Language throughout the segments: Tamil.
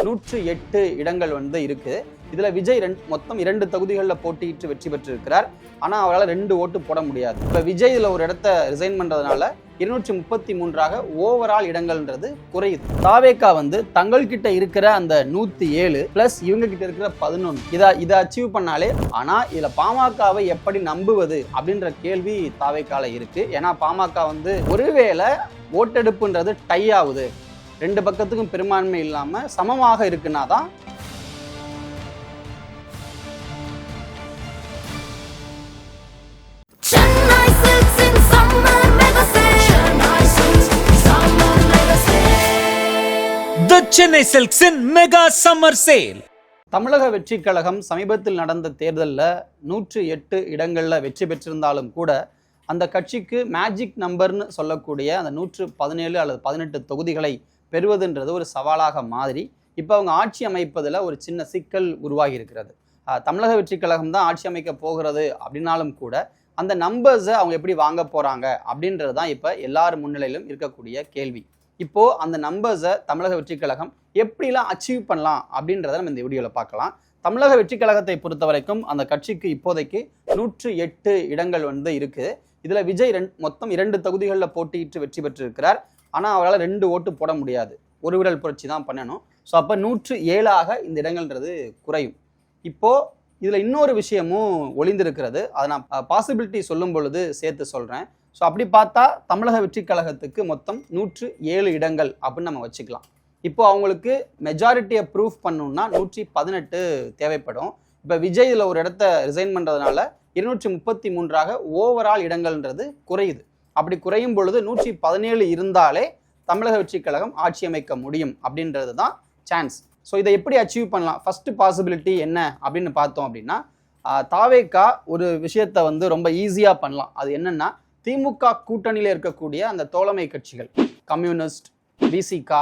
108 இடங்கள் இருக்கு. இதுல விஜய் மொத்தம் 2 தொகுதிகளில் போட்டியிட்டு வெற்றி பெற்றிருக்கிறார். ஆனா அவரால் 2 ஓட்டு போட முடியாது. இப்ப விஜய் இதுல ஒரு இடத்த ரிசைன் பண்றதுனால 233 ஓவரால் இடங்கள்ன்றது குறையுது. தாவேகா தங்கள் கிட்ட இருக்கிற அந்த 107 பிளஸ் இவங்க கிட்ட இருக்கிற 11 இதை அச்சீவ் பண்ணாலே, ஆனா இதுல பாமகவை எப்படி நம்புவது அப்படின்ற கேள்வி தாவேகால இருக்கு. ஏன்னா பாமக ஒருவேளை ஓட்டெடுப்புன்றது டை ஆகுது, 2 பக்கத்துக்கும் பெரும்பான்மை இல்லாம சமமாக இருக்குன்னா தான் சென்னை சில்க்ஸின் மெகா சம்மர் சேல். தமிழக வெற்றி கழகம் சமீபத்தில் நடந்த தேர்தலில் 108 இடங்களில் வெற்றி பெற்றிருந்தாலும் கூட அந்த கட்சிக்கு மேஜிக் நம்பர்னு சொல்லக்கூடிய அந்த 117 அல்லது 18 தொகுதிகளை பெறுவதுன்றது ஒரு சவாலாக மாறி இப்போ அவங்க ஆட்சி அமைப்பதில் ஒரு சின்ன சிக்கல் உருவாகி இருக்கிறது. தமிழக வெற்றி கழகம் தான் ஆட்சி அமைக்க போகிறது அப்படின்னாலும் கூட அந்த நம்பர்ஸை அவங்க எப்படி வாங்க போகிறாங்க அப்படின்றது தான் இப்போ எல்லார் முன்னிலையிலும் இருக்கக்கூடிய கேள்வி. இப்போது அந்த நம்பர்ஸை தமிழக வெற்றி கழகம் எப்படிலாம் அச்சீவ் பண்ணலாம் அப்படின்றத நம்ம இந்த வீடியோவில் பார்க்கலாம். தமிழக வெற்றி கழகத்தை பொறுத்த வரைக்கும் அந்த கட்சிக்கு இப்போதைக்கு 108 இடங்கள் இருக்குது. இதில் விஜய் மொத்தம் 2 தொகுதிகளில் போட்டியிட்டு வெற்றி பெற்றிருக்கிறார். ஆனால் அவரால் 2 ஓட்டு போட முடியாது, ஒரு விரல் புரட்சி தான் பண்ணணும். ஸோ அப்போ 107 இந்த இடங்கள்ன்றது குறையும். இப்போது இதில் இன்னொரு விஷயமும் ஒளிந்திருக்கிறது. அதை நான் பாசிபிலிட்டி சொல்லும் பொழுது சேர்த்து சொல்கிறேன். ஸோ அப்படி பார்த்தா தமிழக வெற்றி கழகத்துக்கு மொத்தம் 107 இடங்கள் அப்படின்னு நம்ம வச்சுக்கலாம். இப்போ அவங்களுக்கு மெஜாரிட்டியை ப்ரூஃப் பண்ணணும்னா 118 தேவைப்படும். இப்போ விஜய் இதில் ஒரு இடத்த ரிசைன் பண்ணுறதுனால 233 ஓவரால் இடங்கள்ன்றது குறையுது. அப்படி குறையும் பொழுது 117 இருந்தாலே தமிழக வெற்றி கழகம் ஆட்சி அமைக்க முடியும் அப்படின்றது தான் சான்ஸ். ஸோ இதை எப்படி அச்சீவ் பண்ணலாம்? ஃபர்ஸ்ட் பாசிபிலிட்டி என்ன அப்படின்னு பார்த்தோம் அப்படின்னா, தாவேகா ஒரு விஷயத்தை ரொம்ப ஈஸியாக பண்ணலாம். அது என்னன்னா, திமுக கூட்டணியில் இருக்கக்கூடிய அந்த தோழமை கட்சிகள் கம்யூனிஸ்ட், விசிகா,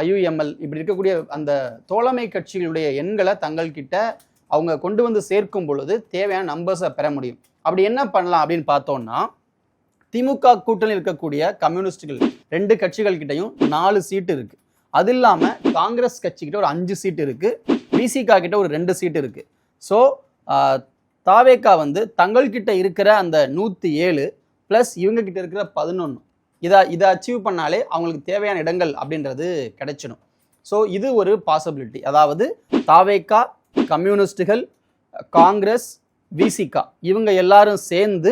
ஐயுஎம்எல் இப்படி இருக்கக்கூடிய அந்த தோழமை கட்சிகளுடைய எண்களை தங்கள்கிட்ட அவங்க கொண்டு சேர்க்கும் பொழுது தேவையான நம்பர்ஸை பெற முடியும். அப்படி என்ன பண்ணலாம் அப்படின்னு பார்த்தோம்னா, திமுக கூட்டணியில் இருக்கக்கூடிய கம்யூனிஸ்டுகள் 2 கட்சிகள் கிட்டையும் 4 சீட்டு இருக்கு. அது இல்லாமல் காங்கிரஸ் கட்சிக்கிட்ட ஒரு 5 சீட்டு இருக்கு, விசிகா கிட்ட ஒரு 2 சீட்டு இருக்கு. ஸோ தாவேகா தங்கள்கிட்ட இருக்கிற அந்த 107 பிளஸ் இவங்க கிட்ட இருக்கிற 11 இதை அச்சீவ் பண்ணாலே அவங்களுக்கு தேவையான இடங்கள் அப்படின்றது கிடைச்சிடும். ஸோ இது ஒரு பாசிபிலிட்டி. அதாவது தாவேகா, கம்யூனிஸ்டுகள், காங்கிரஸ், விசிகா இவங்க எல்லாரும் சேர்ந்து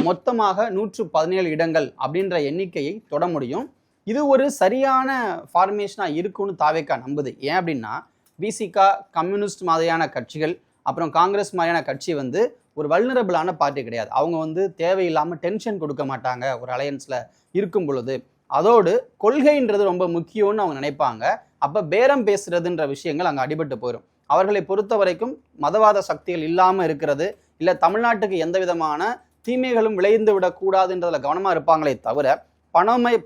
மொத்தமாக 117 இடங்கள் அப்படின்ற எண்ணிக்கையை தொட முடியும். இது ஒரு சரியான ஃபார்மேஷனாக இருக்கும்னு தாவேகா நம்புது. ஏன் அப்படின்னா, விசிகா, கம்யூனிஸ்ட் மாதிரியான கட்சிகள் அப்புறம் காங்கிரஸ் மாதிரியான கட்சி ஒரு வல்னரபிளான பார்ட்டி கிடையாது. அவங்க தேவையில்லாமல் டென்ஷன் கொடுக்க மாட்டாங்க ஒரு அலையன்ஸில் இருக்கும் பொழுது. அதோடு கொள்கைன்றது ரொம்ப முக்கியம்னு அவங்க நினைப்பாங்க. அப்போ பேரம் பேசுறதுன்ற விஷயங்கள் அங்கே அடிபட்டு போயிடும். அவர்களை பொறுத்த வரைக்கும் மதவாத சக்திகள் இல்லாமல் இருக்கிறது, இல்லை தமிழ்நாட்டுக்கு எந்த விதமான தீமைகளும் விளைந்து விடக்கூடாதுன்றதுல கவனமாக இருப்பாங்களே தவிர,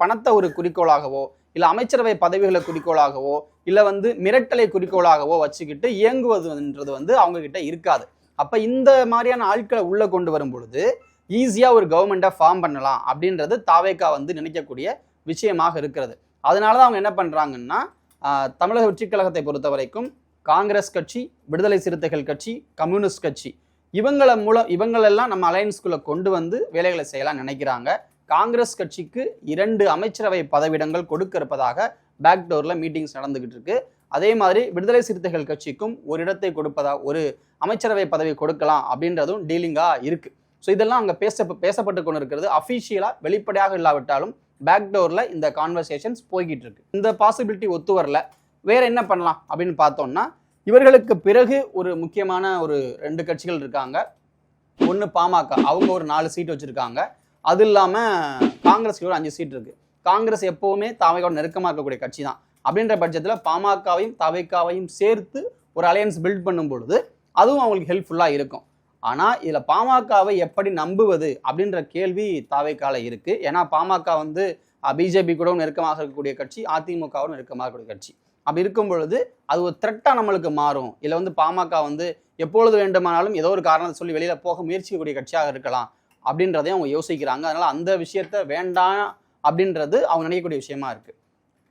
பணத்தை ஒரு குறிக்கோளாகவோ இல்லை அமைச்சரவை பதவிகளை குறிக்கோளாகவோ இல்லை மிரட்டலை குறிக்கோளாகவோ வச்சுக்கிட்டு இயங்குவதுன்றது அவங்க கிட்ட இருக்காது. அப்போ இந்த மாதிரியான ஆட்களை உள்ளே கொண்டு வரும் பொழுது ஈஸியாக ஒரு கவர்மெண்ட்டை ஃபார்ம் பண்ணலாம் அப்படின்றது தாவேகா நினைக்கக்கூடிய விஷயமாக இருக்கிறது. அதனால தான் அவங்க என்ன பண்ணுறாங்கன்னா, தமிழக வெற்றி கழகத்தை பொறுத்த வரைக்கும் காங்கிரஸ் கட்சி, விடுதலை சிறுத்தைகள் கட்சி, கம்யூனிஸ்ட் கட்சி இவங்களெல்லாம் நம்ம அலையன்ஸ்குள்ளே கொண்டு வேலைகளை செய்யலாம் நினைக்கிறாங்க. காங்கிரஸ் கட்சிக்கு 2 அமைச்சரவை பதவியிடங்கள் கொடுக்க இருப்பதாக பேக்டோரில் மீட்டிங்ஸ் நடந்துகிட்டு இருக்கு. அதே மாதிரி விடுதலை சிறுத்தைகள் கட்சிக்கும் ஒரு இடத்தை ஒரு அமைச்சரவை பதவி கொடுக்கலாம் அப்படின்றதும் டீலிங்காக இருக்கு. ஸோ இதெல்லாம் அங்கே பேசப்பட்டு கொண்டு இருக்கிறது. அஃபிஷியலாக வெளிப்படையாக இல்லாவிட்டாலும் பேக்டோரில் இந்த கான்வர்சேஷன்ஸ் போய்கிட்டு இருக்கு. இந்த பாசிபிலிட்டி ஒத்து வரல, வேற என்ன பண்ணலாம் அப்படின்னு பார்த்தோம்னா, இவர்களுக்கு பிறகு ஒரு முக்கியமான ஒரு 2 கட்சிகள் இருக்காங்க. ஒன்று பாமக, அவங்க ஒரு 4 சீட் வச்சிருக்காங்க. அது இல்லாமல் காங்கிரஸ்க்கு ஒரு 5 சீட் இருக்கு. காங்கிரஸ் எப்பவுமே தாவேகாவோட நெருக்கமாக இருக்கக்கூடிய கட்சி தான். அப்படின்ற பட்சத்தில் பாமகவையும் தாவேகாவையும் சேர்த்து ஒரு அலையன்ஸ் பில்ட் பண்ணும் பொழுது அதுவும் அவங்களுக்கு ஹெல்ப்ஃபுல்லாக இருக்கும். ஆனால் இதில் பாமகவை எப்படி நம்புவது அப்படின்ற கேள்வி தாவேகால இருக்கு. ஏன்னா பாமக பிஜேபி கூட நெருக்கமாக இருக்கக்கூடிய கட்சி, அதிமுகவும் நெருக்கமாக இருக்கக்கூடிய கட்சி. அப்படி இருக்கும் பொழுது அது ஒரு த்ரெட்டாக நம்மளுக்கு மாறும். இல்லை பாமக எப்பொழுது வேண்டுமானாலும் ஏதோ ஒரு காரணத்தை சொல்லி வெளியில் போக முயற்சிக்கக்கூடிய கட்சியாக இருக்கலாம் அப்படின்றதையும் அவங்க யோசிக்கிறாங்க. அதனால அந்த விஷயத்த வேண்டாம் அப்படின்றது அவங்க நினைக்கக்கூடிய விஷயமா இருக்கு.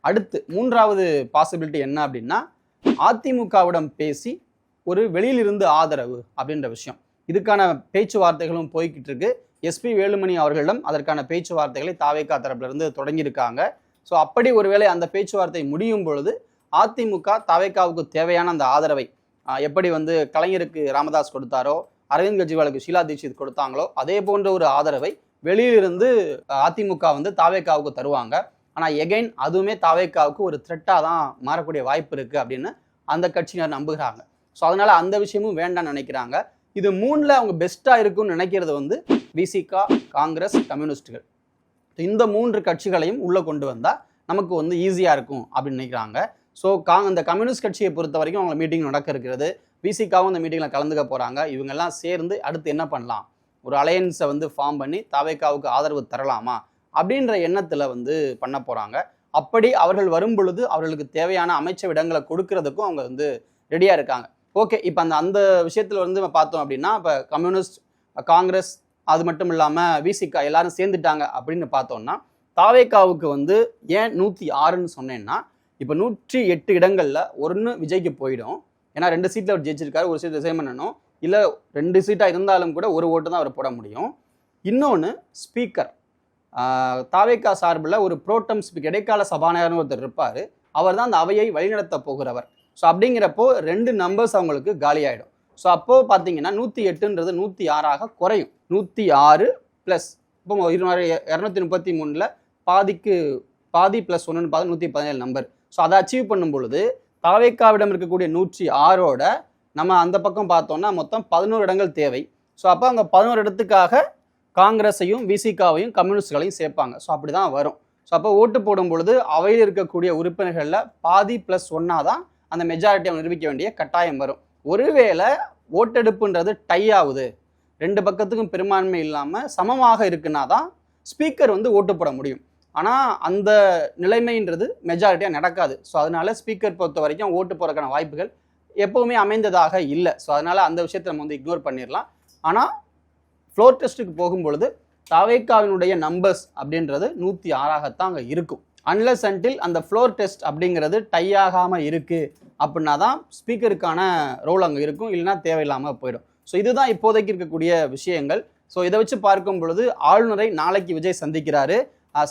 அடுத்து மூன்றாவது பாசிபிலிட்டி என்ன அப்படின்னா, அதிமுகவிடம் பேசி ஒரு வெளியிலிருந்து ஆதரவு அப்படின்ற விஷயம். இதுக்கான பேச்சுவார்த்தைகளும் போய்கிட்டு இருக்கு. எஸ்பி வேலுமணி அவர்களிடம் அதற்கான பேச்சுவார்த்தைகளை தாவேகா தரப்புல இருந்து தொடங்கியிருக்காங்க. ஸோ அப்படி ஒருவேளை அந்த பேச்சுவார்த்தை முடியும் பொழுது அதிமுக தாவேகாவுக்கு தேவையான அந்த ஆதரவை எப்படி வந்து கலைஞருக்கு ராமதாஸ் கொடுத்தாரோ, அரவிந்த் கெஜ்ரிவாலுக்கு ஷீலா தீட்சித் கொடுத்தாங்களோ, அதே போன்ற ஒரு ஆதரவை வெளியிலிருந்து அதிமுக வந்து தாவேகாவுக்கு தருவாங்க. ஆனால் எகைன் அதுவுமே தாவேகாவுக்கு ஒரு த்ரெட்டாக தான் மாறக்கூடிய வாய்ப்பு இருக்குது அப்படின்னு அந்த கட்சியினர் நம்புகிறாங்க. ஸோ அதனால அந்த விஷயமும் வேண்டாம்னு நினைக்கிறாங்க. இது மூணுல அவங்க பெஸ்ட்டாக இருக்கும்னு நினைக்கிறது வந்து விசிகா, காங்கிரஸ், கம்யூனிஸ்டுகள். இந்த 3 கட்சிகளையும் உள்ளே கொண்டு வந்தால் நமக்கு வந்து ஈஸியாக இருக்கும் அப்படின்னு நினைக்கிறாங்க. ஸோ இந்த கம்யூனிஸ்ட் கட்சியை பொறுத்த வரைக்கும் அவங்க மீட்டிங் நடக்க இருக்கிறது. விசிகாவும் அந்த மீட்டிங்கில் கலந்துக்க போகிறாங்க. இவங்கெல்லாம் சேர்ந்து அடுத்து என்ன பண்ணலாம், ஒரு அலையன்ஸை வந்து ஃபார்ம் பண்ணி தாவேகாவுக்கு ஆதரவு தரலாமா அப்படின்ற எண்ணத்தில் வந்து பண்ண போகிறாங்க. அப்படி அவர்கள் வரும் பொழுது அவர்களுக்கு தேவையான அமைச்சர் இடங்களை கொடுக்கறதுக்கும் அவங்க வந்து ரெடியாக இருக்காங்க. ஓகே, இப்போ அந்த விஷயத்தில் வந்து பார்த்தோம் அப்படின்னா, இப்போ கம்யூனிஸ்ட், காங்கிரஸ், அது மட்டும் இல்லாமல் விசிகா எல்லாரும் சேர்ந்துட்டாங்க அப்படின்னு பார்த்தோம்னா, தாவேகாவுக்கு வந்து ஏன் 106ன்னு சொன்னேன்னா, இப்போ 108 இடங்களில் ஒன்று விஜய்க்கு போயிடும். ஏன்னா 2 சீட்டில் அவர் ஜெயிச்சிருக்காரு, ஒரு சீட் ரிசைன் பண்ணணும். இல்லை 2 சீட்டாக இருந்தாலும் கூட ஒரு ஓட்டு தான் அவர் போட முடியும். இன்னொன்று ஸ்பீக்கர், தாவேகா சார்பில் ஒரு புரோட்டம் ஸ்பீக்கர், இடைக்கால சபாநாயகர்னு ஒருத்தர் இருப்பார். அவர் தான் அந்த அவையை வழிநடத்த போகிறவர். ஸோ அப்படிங்கிறப்போ 2 நம்பர்ஸ் அவங்களுக்கு காலியாகிடும். ஸோ அப்போது பார்த்தீங்கன்னா 108ன்றது 106ஆக குறையும். 106 ப்ளஸ் இப்போ 233ல் பாதி ப்ளஸ் 1ன்னு பார்த்து 117 நம்பர். ஸோ அதை அச்சீவ் பண்ணும் பொழுது தாவேகாவிடம் இருக்கக்கூடிய 106ஓட நம்ம அந்த பக்கம் பார்த்தோம்னா மொத்தம் 11 இடங்கள் தேவை. ஸோ அப்போ அவங்க 11 இடத்துக்காக காங்கிரஸையும் விசிகாவையும் கம்யூனிஸ்டுகளையும் சேர்ப்பாங்க. ஸோ அப்படி தான் வரும். ஸோ அப்போ ஓட்டு போடும் பொழுது அவையில் இருக்கக்கூடிய உறுப்பினர்களில் பாதி ப்ளஸ் 1 தான் அந்த மெஜாரிட்டியை நிரூபிக்க வேண்டிய கட்டாயம் வரும். ஒருவேளை ஓட்டெடுப்புன்றது டை ஆகுது, 2 பக்கத்துக்கும் பெரும்பான்மை இல்லாமல் சமமாக இருக்குன்னா தான் ஸ்பீக்கர் வந்து ஓட்டு போட முடியும். ஆனால் அந்த நிலைமைன்றது மெஜாரிட்டியாக நடக்காது. ஸோ அதனால ஸ்பீக்கர் பொறுத்த வரைக்கும் ஓட்டு போகிறதுக்கான வாய்ப்புகள் எப்போவுமே அமைந்ததாக இல்லை. ஸோ அதனால் அந்த விஷயத்தை நம்ம வந்து இக்னோர் பண்ணிடலாம். ஆனால் ஃப்ளோர் டெஸ்ட்டுக்கு போகும்பொழுது தாவேகாவினுடைய நம்பர்ஸ் அப்படின்றது 106ஆகத்தான் அங்கே இருக்கும். அன்லஸ் அன்டில் அந்த ஃப்ளோர் டெஸ்ட் அப்படிங்கிறது டை ஆகாமல் இருக்குது அப்படின்னா தான் ஸ்பீக்கருக்கான ரோல் அங்கே இருக்கும், இல்லைன்னா தேவையில்லாமல் போயிடும். ஸோ இதுதான் இப்போதைக்கு இருக்கக்கூடிய விஷயங்கள். ஸோ இதை வச்சு பார்க்கும் பொழுது ஆளுநரை நாளைக்கு விஜய் சந்திக்கிறாரு.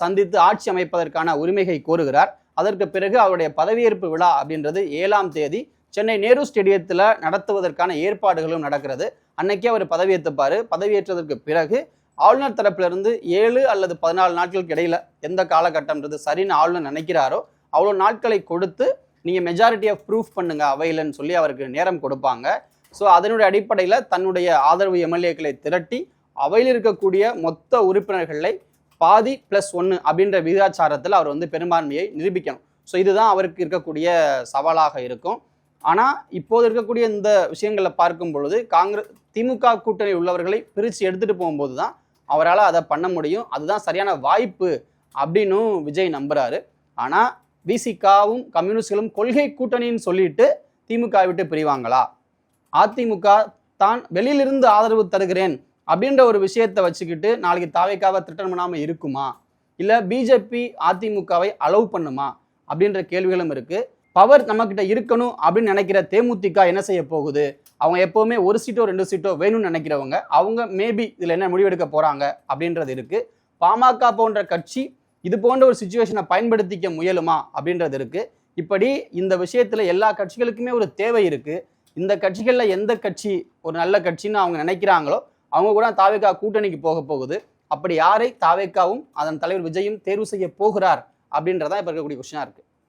சந்தித்து ஆட்சி அமைப்பதற்கான உரிமையை கோருகிறார். அதற்கு பிறகு அவருடைய பதவியேற்பு விழா அப்படின்றது 7ஆம் தேதி சென்னை நேரு ஸ்டேடியத்தில் நடத்துவதற்கான ஏற்பாடுகளும் நடக்கிறது. அன்னைக்கே அவர் பதவியேற்றுப்பார். பதவியேற்றதற்கு பிறகு ஆளுநர் தரப்பிலிருந்து 7 அல்லது 14 நாட்களுக்கு இடையில எந்த காலகட்டம்ன்றது சரின்னு ஆளுநர் நினைக்கிறாரோ அவ்வளோ நாட்களை கொடுத்து நீங்கள் மெஜாரிட்டியை ப்ரூஃப் பண்ணுங்க அவையிலன்னு சொல்லி அவருக்கு நேரம் கொடுப்பாங்க. ஸோ அதனுடைய அடிப்படையில் தன்னுடைய ஆதரவு எம்எல்ஏக்களை திரட்டி அவையில் இருக்கக்கூடிய மொத்த உறுப்பினர்களை பாதி ப்ளஸ் 1 அப்படின்ற விகிதாச்சாரத்தில் அவர் வந்து பெரும்பான்மையை நிரூபிக்கணும். ஸோ இதுதான் அவருக்கு இருக்கக்கூடிய சவாலாக இருக்கும். ஆனால் இப்போது இருக்கக்கூடிய இந்த விஷயங்களை பார்க்கும் பொழுது திமுக கூட்டணி உள்ளவர்களை பிரித்து எடுத்துகிட்டு போகும்போது தான் அவரால் அதை பண்ண முடியும். அதுதான் சரியான வாய்ப்பு அப்படின்னும் விஜய் நம்புறாரு. ஆனால் விசிகாவும் கம்யூனிஸ்டுகளும் கொள்கை கூட்டணின்னு சொல்லிட்டு திமுக விட்டு பிரிவாங்களா, அதிமுக தான் வெளியிலிருந்து ஆதரவு தருகிறேன் அப்படின்ற ஒரு விஷயத்தை வச்சுக்கிட்டு நாளைக்கு தாவேகாவை த்ரெட்டன் பண்ணாமல் இருக்குமா, இல்லை பிஜேபி அதிமுகவை அலோவ் பண்ணுமா அப்படின்ற கேள்விகளும் இருக்குது. பவர் நம்மக்கிட்ட இருக்கணும் அப்படின்னு நினைக்கிற தேமுதிக என்ன செய்ய போகுது, அவங்க எப்போவுமே 1 சீட்டோ 2 சீட்டோ வேணும்னு நினைக்கிறவங்க அவங்க மேபி இதில் என்ன முடிவெடுக்க போகிறாங்க அப்படின்றது இருக்குது. பாமக போன்ற கட்சி இது போன்ற ஒரு சிச்சுவேஷனை பயன்படுத்திக்க முயலுமா அப்படின்றது இருக்குது. இப்படி இந்த விஷயத்தில் எல்லா கட்சிகளுக்குமே ஒரு தேவை இருக்குது. இந்த கட்சிகளில் எந்த கட்சி ஒரு நல்ல கட்சின்னு அவங்க நினைக்கிறாங்களோ அவங்க கூட தாவேகா கூட்டணிக்கு போகுது. அப்படி யாரை தாவேகாவும் அதன் தலைவர் விஜயும் தேர்வு செய்ய போகிறார் அப்படின்றதான் இப்போ இருக்கக்கூடிய கொஸ்டினாக இருக்குது.